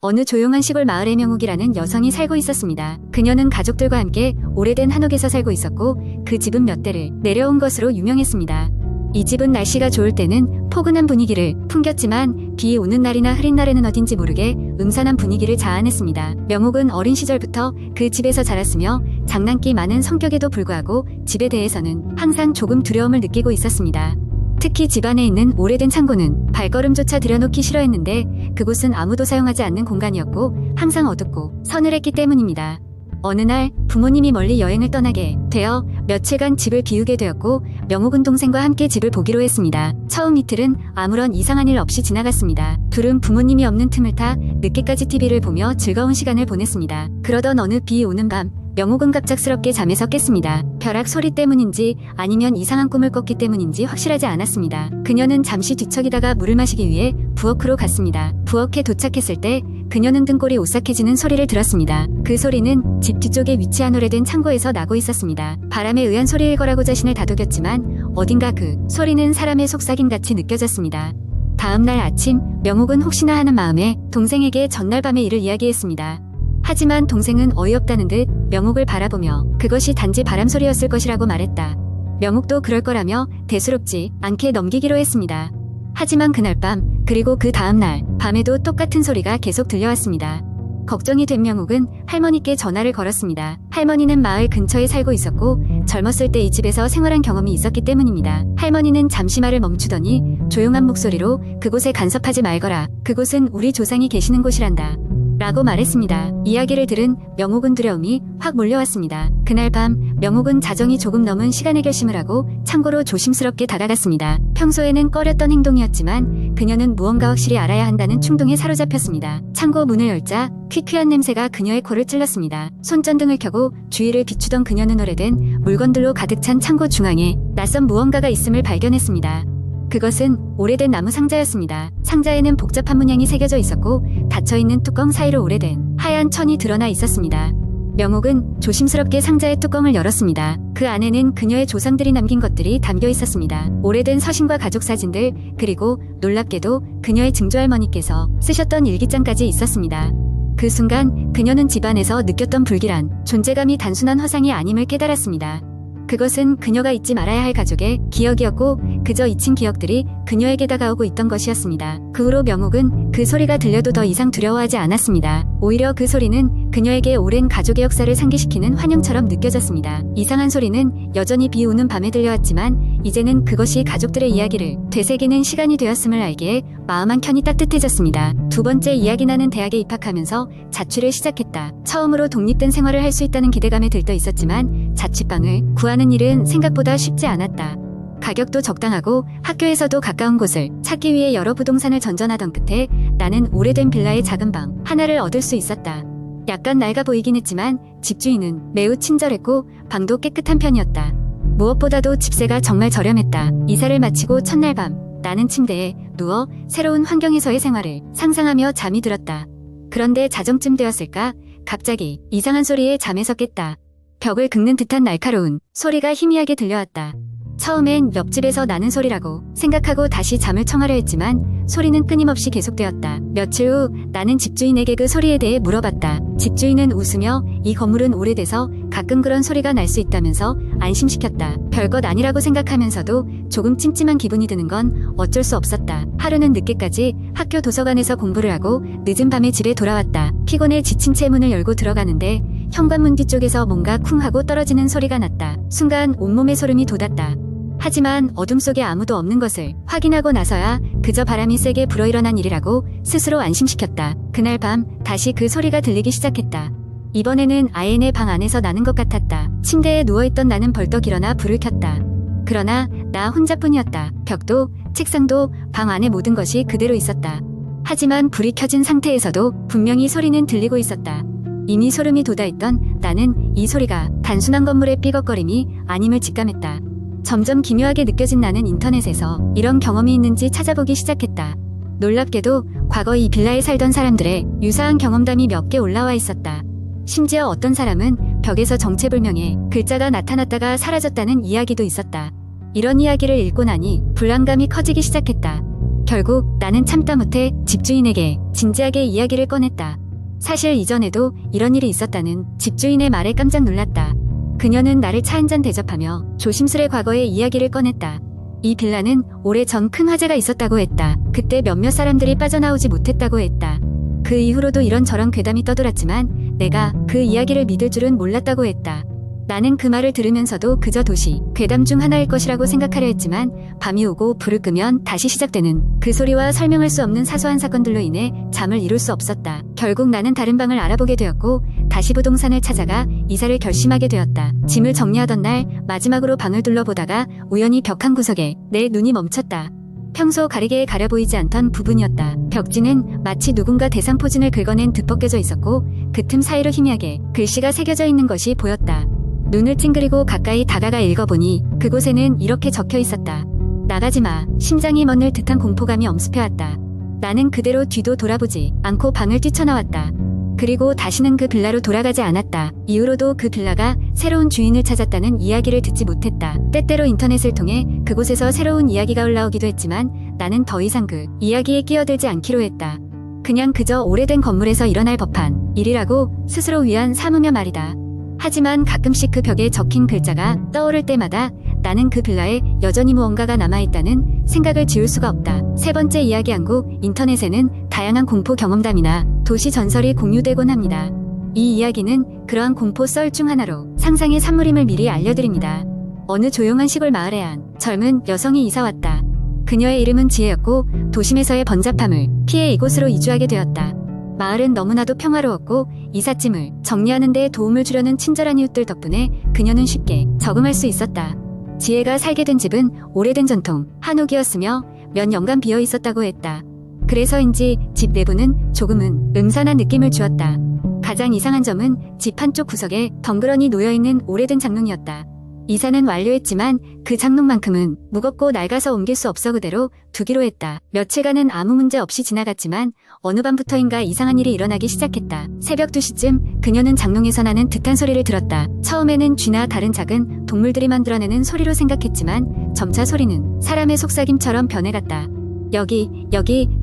어느 조용한 시골 마을에 명옥이라는 여성이 살고 있었습니다. 그녀는 가족들과 함께 오래된 한옥에서 살고 있었고 그 집은 몇 대를 내려온 것으로 유명했습니다. 이 집은 날씨가 좋을 때는 포근한 분위기를 풍겼지만 비 오는 날이나 흐린 날에는 어딘지 모르게 음산한 분위기를 자아냈습니다. 명옥은 어린 시절부터 그 집에서 자랐으며 장난기 많은 성격에도 불구하고 집에 대해서는 항상 조금 두려움을 느끼고 있었습니다. 특히 집 안에 있는 오래된 창고는 발걸음조차 들여놓기 싫어했는데 그곳은 아무도 사용하지 않는 공간이었고 항상 어둡고 서늘했기 때문입니다. 어느 날 부모님이 멀리 여행을 떠나게 되어 며칠간 집을 비우게 되었고 명옥은 동생과 함께 집을 보기로 했습니다. 처음 이틀은 아무런 이상한 일 없이 지나갔습니다. 둘은 부모님이 없는 틈을 타 늦게까지 TV를 보며 즐거운 시간을 보냈습니다. 그러던 어느 비 오는 밤 명옥은 갑작스럽게 잠에서 깼습니다. 벼락 소리 때문인지 아니면 이상한 꿈을 꿨기 때문인지 확실하지 않았습니다. 그녀는 잠시 뒤척이다가 물을 마시기 위해 부엌으로 갔습니다. 부엌에 도착했을 때 그녀는 등골이 오싹해지는 소리를 들었습니다. 그 소리는 집 뒤쪽에 위치한 오래된 창고에서 나고 있었습니다. 바람에 의한 소리일 거라고 자신을 다독였지만 어딘가 그 소리는 사람의 속삭임같이 느껴졌습니다. 다음날 아침 명옥은 혹시나 하는 마음에 동생에게 전날 밤의 일을 이야기했습니다. 하지만 동생은 어이없다는 듯 명옥을 바라보며 그것이 단지 바람소리였을 것이라고 말했다. 명옥도 그럴 거라며 대수롭지 않게 넘기기로 했습니다. 하지만 그날 밤 그리고 그 다음날 밤에도 똑같은 소리가 계속 들려왔습니다. 걱정이 된 명옥은 할머니께 전화를 걸었습니다. 할머니는 마을 근처에 살고 있었고 젊었을 때 이 집에서 생활한 경험이 있었기 때문입니다. 할머니는 잠시 말을 멈추더니 조용한 목소리로 그곳에 간섭하지 말거라. 그곳은 우리 조상이 계시는 곳이란다. 라고 말했습니다. 이야기를 들은 명옥은 두려움이 확 몰려왔습니다. 그날 밤 명옥은 자정이 조금 넘은 시간에 결심을 하고 창고로 조심스럽게 다가갔습니다. 평소에는 꺼렸던 행동이었지만 그녀는 무언가 확실히 알아야 한다는 충동에 사로잡혔습니다. 창고 문을 열자 퀴퀴한 냄새가 그녀의 코를 찔렀습니다. 손전등을 켜고 주위를 비추던 그녀는 오래된 물건들로 가득 찬 창고 중앙에 낯선 무언가가 있음을 발견했습니다. 그것은 오래된 나무 상자였습니다. 상자에는 복잡한 문양이 새겨져 있었고 닫혀있는 뚜껑 사이로 오래된 하얀 천이 드러나 있었습니다. 명옥은 조심스럽게 상자의 뚜껑을 열었습니다. 그 안에는 그녀의 조상들이 남긴 것들이 담겨 있었습니다. 오래된 서신과 가족 사진들 그리고 놀랍게도 그녀의 증조할머니께서 쓰셨던 일기장까지 있었습니다. 그 순간 그녀는 집안에서 느꼈던 불길한 존재감이 단순한 화상이 아님을 깨달았습니다. 그것은 그녀가 잊지 말아야 할 가족의 기억이었고 그저 잊힌 기억들이 그녀에게 다가오고 있던 것이었습니다. 그 후로 명옥은 그 소리가 들려도 더 이상 두려워하지 않았습니다. 오히려 그 소리는 그녀에게 오랜 가족의 역사를 상기시키는 환영처럼 느껴졌습니다. 이상한 소리는 여전히 비 오는 밤에 들려왔지만 이제는 그것이 가족들의 이야기를 되새기는 시간이 되었음을 알기에 마음 한켠이 따뜻해졌습니다. 두 번째 이야기 나는 대학에 입학하면서 자취를 시작했다. 처음으로 독립된 생활을 할 수 있다는 기대감에 들떠 있었지만 자취방을 구하는 일은 생각보다 쉽지 않았다. 가격도 적당하고 학교에서도 가까운 곳을 찾기 위해 여러 부동산을 전전하던 끝에 나는 오래된 빌라의 작은 방 하나를 얻을 수 있었다. 약간 낡아 보이긴 했지만 집주인은 매우 친절했고 방도 깨끗한 편이었다. 무엇보다도 집세가 정말 저렴했다. 이사를 마치고 첫날 밤 나는 침대에 누워 새로운 환경에서의 생활을 상상하며 잠이 들었다. 그런데 자정쯤 되었을까 갑자기 이상한 소리에 잠에서 깼다. 벽을 긁는 듯한 날카로운 소리가 희미하게 들려왔다. 처음엔 옆집에서 나는 소리라고 생각하고 다시 잠을 청하려 했지만 소리는 끊임없이 계속되었다. 며칠 후 나는 집주인에게 그 소리에 대해 물어봤다. 집주인은 웃으며 이 건물은 오래돼서 가끔 그런 소리가 날 수 있다면서 안심시켰다. 별것 아니라고 생각하면서도 조금 찜찜한 기분이 드는 건 어쩔 수 없었다. 하루는 늦게까지 학교 도서관에서 공부를 하고 늦은 밤에 집에 돌아왔다. 피곤해 지친 채 문을 열고 들어가는데 현관문 뒤쪽에서 뭔가 쿵 하고 떨어지는 소리가 났다. 순간 온몸에 소름이 돋았다. 하지만 어둠 속에 아무도 없는 것을 확인하고 나서야 그저 바람이 세게 불어일어난 일이라고 스스로 안심시켰다. 그날 밤 다시 그 소리가 들리기 시작했다. 이번에는 아예 내 방 안에서 나는 것 같았다. 침대에 누워있던 나는 벌떡 일어나 불을 켰다. 그러나 나 혼자뿐이었다. 벽도 책상도 방 안의 모든 것이 그대로 있었다. 하지만 불이 켜진 상태에서도 분명히 소리는 들리고 있었다. 이미 소름이 돋아있던 나는 이 소리가 단순한 건물의 삐걱거림이 아님을 직감했다. 점점 기묘하게 느껴진 나는 인터넷에서 이런 경험이 있는지 찾아보기 시작했다. 놀랍게도 과거 이 빌라에 살던 사람들의 유사한 경험담이 몇 개 올라와 있었다. 심지어 어떤 사람은 벽에서 정체불명의 글자가 나타났다가 사라졌다는 이야기도 있었다. 이런 이야기를 읽고 나니 불안감이 커지기 시작했다. 결국 나는 참다 못해 집주인에게 진지하게 이야기를 꺼냈다. 사실 이전에도 이런 일이 있었다는 집주인의 말에 깜짝 놀랐다. 그녀는 나를 차 한잔 대접하며 조심스레 과거의 이야기를 꺼냈다. 이 빌라는 오래전 큰 화재가 있었다고 했다. 그때 몇몇 사람들이 빠져나오지 못했다고 했다. 그 이후로도 이런저런 괴담이 떠돌았지만 내가 그 이야기를 믿을 줄은 몰랐다고 했다. 나는 그 말을 들으면서도 그저 도시 괴담 중 하나일 것이라고 생각하려 했지만 밤이 오고 불을 끄면 다시 시작되는 그 소리와 설명할 수 없는 사소한 사건들로 인해 잠을 이룰 수 없었다. 결국 나는 다른 방을 알아보게 되었고 다시 부동산을 찾아가 이사를 결심하게 되었다. 짐을 정리하던 날 마지막으로 방을 둘러보다가 우연히 벽 한 구석에 내 눈이 멈췄다. 평소 가리개에 가려 보이지 않던 부분이었다. 벽지는 마치 누군가 대상포진을 긁어낸 듯 벗겨져 있었고 그 틈 사이로 희미하게 글씨가 새겨져 있는 것이 보였다. 눈을 찡그리고 가까이 다가가 읽어보니 그곳에는 이렇게 적혀 있었다. 나가지마. 심장이 멎을 듯한 공포감이 엄습해왔다. 나는 그대로 뒤도 돌아보지 않고 방을 뛰쳐나왔다. 그리고 다시는 그 빌라로 돌아가지 않았다. 이후로도 그 빌라가 새로운 주인을 찾았다는 이야기를 듣지 못했다. 때때로 인터넷을 통해 그곳에서 새로운 이야기가 올라오기도 했지만 나는 더 이상 그 이야기에 끼어들지 않기로 했다. 그냥 그저 오래된 건물에서 일어날 법한 일이라고 스스로 위안 삼으며 말이다. 하지만 가끔씩 그 벽에 적힌 글자가 떠오를 때마다 나는 그 빌라에 여전히 무언가가 남아있다는 생각을 지울 수가 없다. 세 번째 이야기 한 곡. 인터넷에는 다양한 공포 경험담이나 도시 전설이 공유되곤 합니다. 이 이야기는 그러한 공포 썰 중 하나로 상상의 산물임을 미리 알려드립니다. 어느 조용한 시골 마을에 한 젊은 여성이 이사왔다. 그녀의 이름은 지혜였고 도심에서의 번잡함을 피해 이곳으로 이주하게 되었다. 마을은 너무나도 평화로웠고 이삿짐을 정리하는 데 도움을 주려는 친절한 이웃들 덕분에 그녀는 쉽게 적응할 수 있었다. 지혜가 살게 된 집은 오래된 전통 한옥이었으며 몇 년간 비어 있었다고 했다. 그래서인지 집 내부는 조금은 음산한 느낌을 주었다. 가장 이상한 점은 집 한쪽 구석에 덩그러니 놓여있는 오래된 장롱이었다. 이사는 완료했지만 그 장롱만큼은 무겁고 낡아서 옮길 수 없어 그대로 두기로 했다. 며칠간은 아무 문제 없이 지나갔지만 어느 밤부터인가 이상한 일이 일어나기 시작했다. 새벽 2시쯤 그녀는 장롱에서 나는 듯한 소리를 들었다. 처음에는 쥐나 다른 작은 동물들이 만들어내는 소리로 생각했지만 점차 소리는 사람의 속삭임처럼 변해갔다. 여기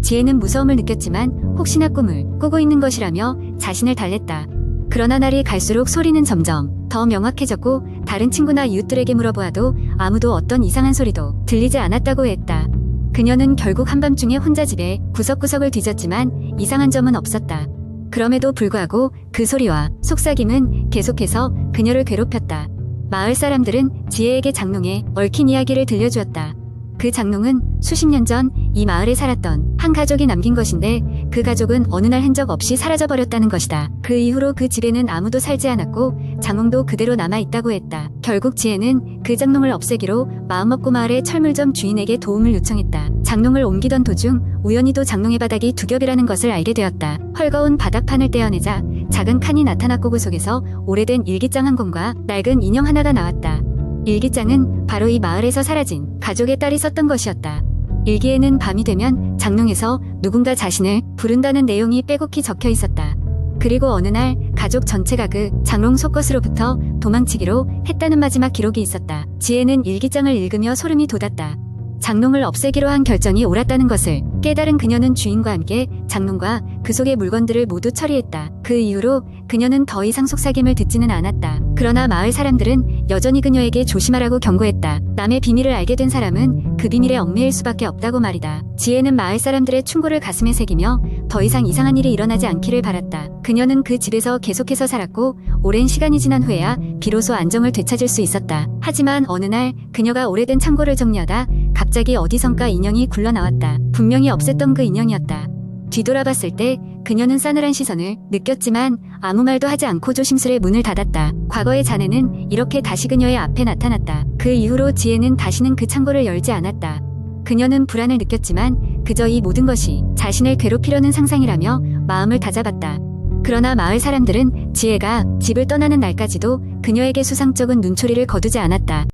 지혜는 무서움을 느꼈지만 혹시나 꿈을 꾸고 있는 것이라며 자신을 달랬다. 그러나 날이 갈수록 소리는 점점 더 명확해졌고 다른 친구나 이웃들에게 물어보아도 아무도 어떤 이상한 소리도 들리지 않았다고 했다. 그녀는 결국 한밤중에 혼자 집에 구석구석을 뒤졌지만 이상한 점은 없었다. 그럼에도 불구하고 그 소리와 속삭임은 계속해서 그녀를 괴롭혔다. 마을 사람들은 지혜에게 장롱에 얽힌 이야기를 들려주었다. 그 장롱은 수십 년 전 이 마을에 살았던 한 가족이 남긴 것인데 그 가족은 어느 날 흔적 없이 사라져버렸다는 것이다. 그 이후로 그 집에는 아무도 살지 않았고 장롱도 그대로 남아있다고 했다. 결국 지혜는 그 장롱을 없애기로 마음먹고 마을의 철물점 주인에게 도움을 요청했다. 장롱을 옮기던 도중 우연히도 장롱의 바닥이 두 겹이라는 것을 알게 되었다. 헐거운 바닥판을 떼어내자 작은 칸이 나타났고 그 속에서 오래된 일기장 한 권과 낡은 인형 하나가 나왔다. 일기장은 바로 이 마을에서 사라진 가족의 딸이 썼던 것이었다. 일기에는 밤이 되면 장롱에서 누군가 자신을 부른다는 내용이 빼곡히 적혀 있었다. 그리고 어느 날 가족 전체가 그 장롱 속것으로부터 도망치기로 했다는 마지막 기록이 있었다. 지혜는 일기장을 읽으며 소름이 돋았다. 장롱을 없애기로 한 결정이 옳았다는 것을 깨달은 그녀는 주인과 함께 장롱과 그 속의 물건들을 모두 처리했다. 그 이후로 그녀는 더 이상 속삭임을 듣지는 않았다. 그러나 마을 사람들은 여전히 그녀에게 조심하라고 경고했다. 남의 비밀을 알게 된 사람은 그 비밀에 얽매일 수밖에 없다고 말이다. 지혜는 마을 사람들의 충고를 가슴에 새기며 더 이상 이상한 일이 일어나지 않기를 바랐다. 그녀는 그 집에서 계속해서 살았고 오랜 시간이 지난 후에야 비로소 안정을 되찾을 수 있었다. 하지만 어느 날 그녀가 오래된 창고를 정리하다 갑자기 어디선가 인형이 굴러나왔다. 분명히 없앴던 그 인형이었다. 뒤돌아봤을 때 그녀는 싸늘한 시선을 느꼈지만 아무 말도 하지 않고 조심스레 문을 닫았다. 과거의 자네는 이렇게 다시 그녀의 앞에 나타났다. 그 이후로 지혜는 다시는 그 창고를 열지 않았다. 그녀는 불안을 느꼈지만 그저 이 모든 것이 자신을 괴롭히려는 상상이라며 마음을 다잡았다. 그러나 마을 사람들은 지혜가 집을 떠나는 날까지도 그녀에게 수상쩍은 눈초리를 거두지 않았다.